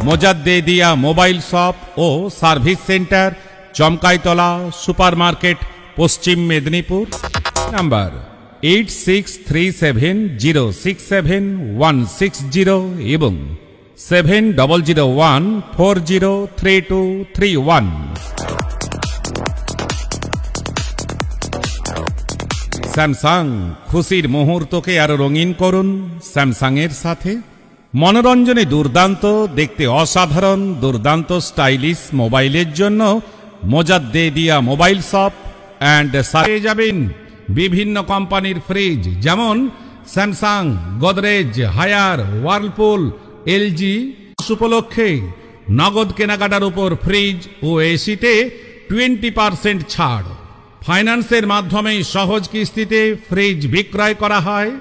Mujaddedia mobile shop ও service centre, Chamkaitala super market, পশ্চিম Medinipur. Number 8637067160 এবং 7001403231। Samsung, খুশির মুহূর্তকে আরো রঙিন করুন স্যামসাং এর সাথে। মনোরঞ্জনে দুর্দান্ত, দেখতে অসাধারণ, দুর্দান্ত স্টাইলিশ মোবাইলের জন্য মোজাদ্দেদিয়া মোবাইল শপ অ্যান্ড পেয়ে যাবেন বিভিন্ন কোম্পানির ফ্রিজ, যেমন Samsung, Godrej, Haier, Whirlpool, LG. উপলক্ষে নগদ কেনাকাটার উপর ফ্রিজ ও এসিতে 20% ছাড়। ফাইন্যান্সের মাধ্যমে সহজ কিস্তিতে ফ্রিজ বিক্রয় করা হয়।